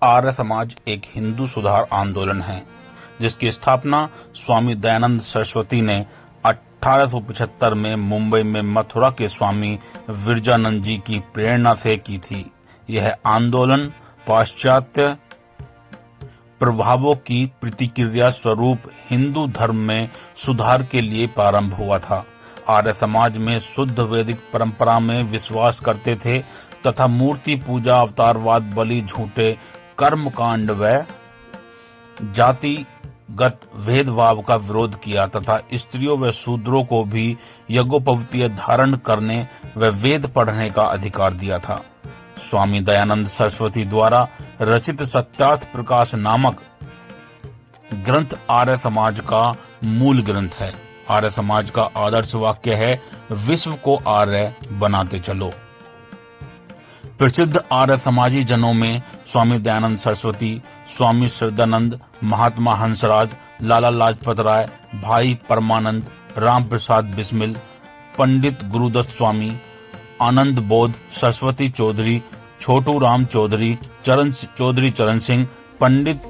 आर्य समाज एक हिंदू सुधार आंदोलन है जिसकी स्थापना स्वामी दयानंद सरस्वती ने 1875 में मुंबई में मथुरा के स्वामी विरजानंद जी की प्रेरणा से की थी। यह आंदोलन पाश्चात्य प्रभावों की प्रतिक्रिया स्वरूप हिंदू धर्म में सुधार के लिए प्रारंभ हुआ था। आर्य समाज में शुद्ध वैदिक परंपरा में विश्वास करते थे तथा मूर्ति पूजा, अवतारवाद, बलि, झूठे कर्मकांड व जातिगत भेदभाव का विरोध किया तथा स्त्रियों व शूद्रों को भी यज्ञोपवीत धारण करने व वेद पढ़ने का अधिकार दिया था। स्वामी दयानंद सरस्वती द्वारा रचित सत्यार्थ प्रकाश नामक ग्रंथ आर्य समाज का मूल ग्रंथ है। आर्य समाज का आदर्श वाक्य है, विश्व को आर्य बनाते चलो। प्रसिद्ध आर्य समाजी जनों में स्वामी दयानंद सरस्वती, स्वामी श्रद्धानंद, महात्मा हंसराज, लाला लाजपत राय, भाई परमानंद, राम प्रसाद बिस्मिल, पंडित गुरुदत्त स्वामी, आनंद बोध, सरस्वती चौधरी, छोटू राम चौधरी, चरण सिंह, पंडित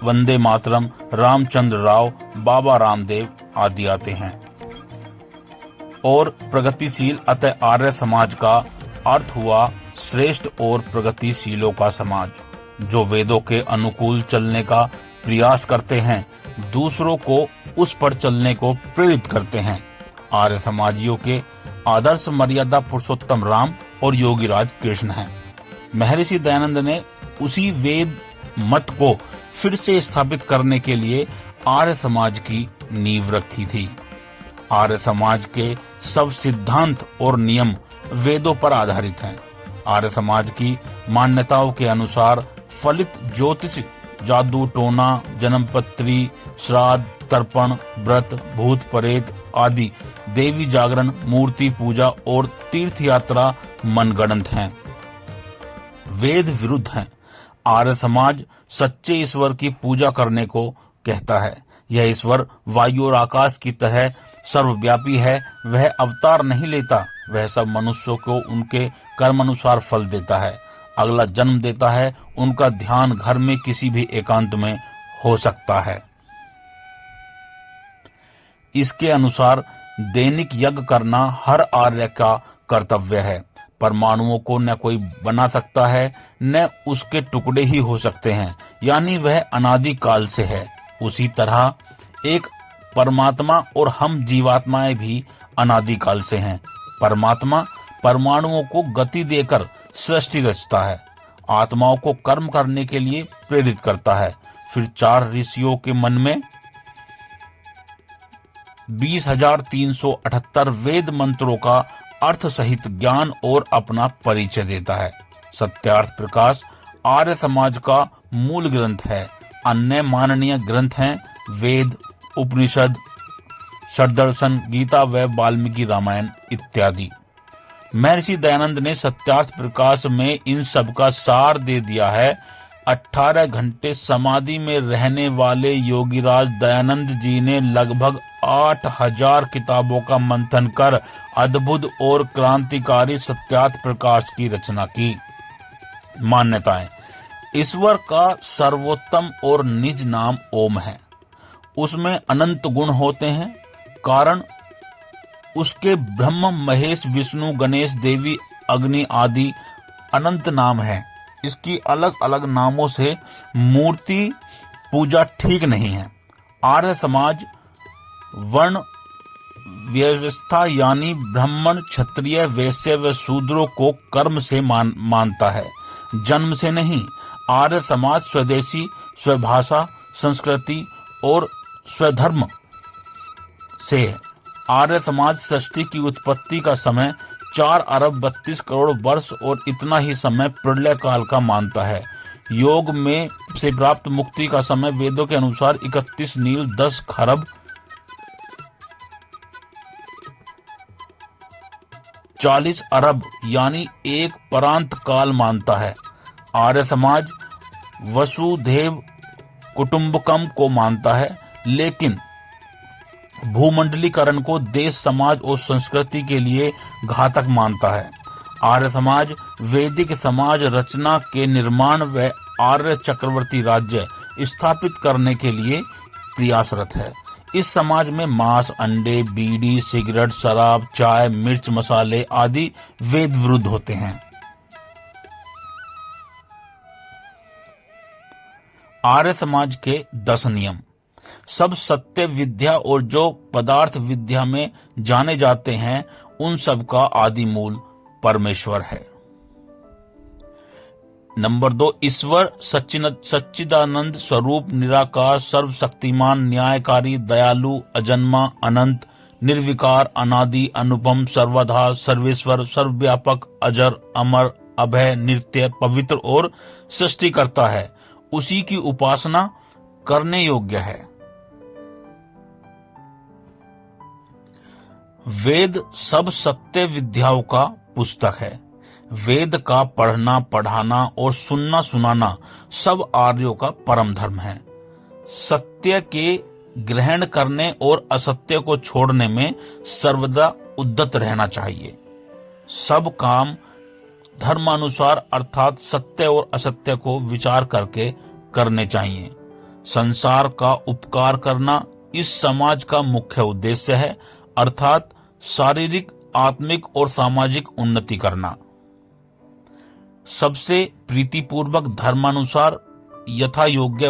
वंदे मातरम, रामचंद्र राव, बाबा रामदेव आदि आते हैं। और प्रगतिशील, अतः आर्य समाज का अर्थ हुआ श्रेष्ठ और प्रगतिशीलों का समाज, जो वेदों के अनुकूल चलने का प्रयास करते हैं, दूसरों को उस पर चलने को प्रेरित करते हैं। आर्य समाजियों के आदर्श मर्यादा पुरुषोत्तम राम और योगीराज कृष्ण हैं। महर्षि दयानंद ने उसी वेद मत को फिर से स्थापित करने के लिए आर्य समाज की नींव रखी थी। आर्य समाज के सब सिद्धांत और नियम वेदों पर आधारित हैं। आर्य समाज की मान्यताओं के अनुसार फलित ज्योतिष, जादू टोना, जन्मपत्री, श्राद्ध, तर्पण, व्रत, भूत प्रेत आदि, देवी जागरण, मूर्ति पूजा और तीर्थ यात्रा मनगढ़ंत हैं, वेद विरुद्ध हैं। आर्य समाज सच्चे ईश्वर की पूजा करने को कहता है। यह ईश्वर वायु और आकाश की तरह सर्वव्यापी है। वह अवतार नहीं लेता, वह सब मनुष्यों को उनके कर्म अनुसार फल देता है, अगला जन्म देता है। उनका ध्यान घर में किसी भी एकांत में हो सकता है। इसके अनुसार दैनिक यज्ञ करना हर आर्य का कर्तव्य है। परमाणुओं को न कोई बना सकता है, न उसके टुकड़े ही हो सकते हैं, यानी वह अनादि काल से है। उसी तरह एक परमात्मा और हम जीवात्माएं भी अनादि काल से हैं। परमात्मा परमाणुओं को गति देकर सृष्टि रचता है, आत्माओं को कर्म करने के लिए प्रेरित करता है। फिर 4 ऋषियों के मन में 20,378 वेद मंत्रों का अर्थ सहित ज्ञान और अपना परिचय देता है। सत्यार्थ प्रकाश आर्य समाज का मूल ग्रंथ है। अन्य माननीय ग्रंथ हैं वेद, उपनिषद, षड्दर्शन, गीता व वाल्मीकि रामायण इत्यादि। महर्षि दयानंद ने सत्यार्थ प्रकाश में इन सब का सार दे दिया है। 18 घंटे समाधि में रहने वाले योगीराज दयानंद जी ने लगभग 8,000 किताबों का मंथन कर अद्भुत और क्रांतिकारी सत्यार्थ प्रकाश की रचना की। मान्यताएं: ईश्वर का सर्वोत्तम और निज नाम ओम है। उसमें अनंत गुण होते हैं। कारण उसके ब्रह्म, महेश, विष्णु, गणेश, देवी, अग्नि आदि अनंत नाम है। इसकी अलग अलग नामों से मूर्ति पूजा ठीक नहीं है। आर्य समाज वर्ण व्यवस्था यानी ब्राह्मण, क्षत्रिय, वैश्य व शूद्रों को कर्म से मानता है, जन्म से नहीं। आर्य समाज स्वदेशी, स्वभाषा, संस्कृति और स्वधर्म से है। आर्य समाज सृष्टि की उत्पत्ति का समय 4 अरब 32 करोड़ वर्ष और इतना ही समय प्रलय काल का मानता है। योग में से प्राप्त मुक्ति का समय वेदों के अनुसार 31 नील 10 खरब 40 अरब यानी एक परांत काल मानता है। आर्य समाज वसुधैव कुटुंबकम को मानता है, लेकिन भूमंडलीकरण को देश, समाज और संस्कृति के लिए घातक मानता है। आर्य समाज वैदिक समाज रचना के निर्माण व आर्य चक्रवर्ती राज्य स्थापित करने के लिए प्रयासरत है। इस समाज में मांस, अंडे, बीड़ी, सिगरेट, शराब, चाय, मिर्च, मसाले आदि वेद विरुद्ध होते हैं। आर्य समाज के 10 नियम। सब सत्य विद्या और जो पदार्थ विद्या में जाने जाते हैं उन सब का आदि मूल परमेश्वर है। नंबर 2, ईश्वर सच्चिदानंद स्वरूप, निराकार, सर्वशक्तिमान, न्यायकारी, दयालु, अजन्मा, अनंत, निर्विकार, अनादि, अनुपम, सर्वधा, सर्वेश्वर, सर्वव्यापक, अजर, अमर, अभय, नित्य, पवित्र और सृष्टिकर्ता है। उसी की उपासना करने योग्य है। वेद सब सत्य विद्याओं का पुस्तक है। वेद का पढ़ना, पढ़ाना और सुनना, सुनाना सब आर्यों का परम धर्म है। सत्य के ग्रहण करने और असत्य को छोड़ने में सर्वदा उद्यत रहना चाहिए। सब काम धर्मानुसार अर्थात सत्य और असत्य को विचार करके करने चाहिए। संसार का उपकार करना इस समाज का मुख्य उद्देश्य है, अर्थात शारीरिक, आत्मिक और सामाजिक उन्नति करना। सबसे प्रीतिपूर्वक धर्मानुसार यथा योग्य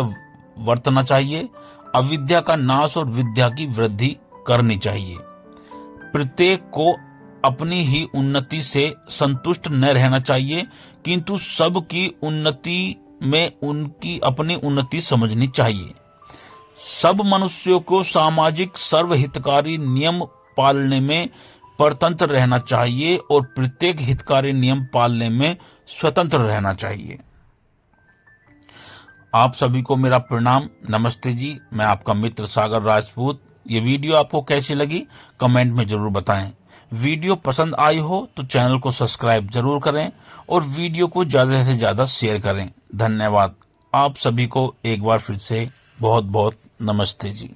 वर्तना चाहिए। अविद्या का नाश और विद्या की वृद्धि करनी चाहिए। प्रत्येक को अपनी ही उन्नति से संतुष्ट न रहना चाहिए, किंतु सबकी उन्नति में उनकी अपनी उन्नति समझनी चाहिए। सब मनुष्यों को सामाजिक सर्वहितकारी नियम पालने में परतंत्र रहना चाहिए और प्रत्येक हितकारी नियम पालने में स्वतंत्र रहना चाहिए। आप सभी को मेरा प्रणाम, नमस्ते जी। मैं आपका मित्र सागर राजपूत। ये वीडियो आपको कैसी लगी कमेंट में जरूर बताएं। वीडियो पसंद आई हो तो चैनल को सब्सक्राइब जरूर करें और वीडियो को ज्यादा से ज्यादा शेयर करें। धन्यवाद। आप सभी को एक बार फिर से बहुत बहुत नमस्ते जी।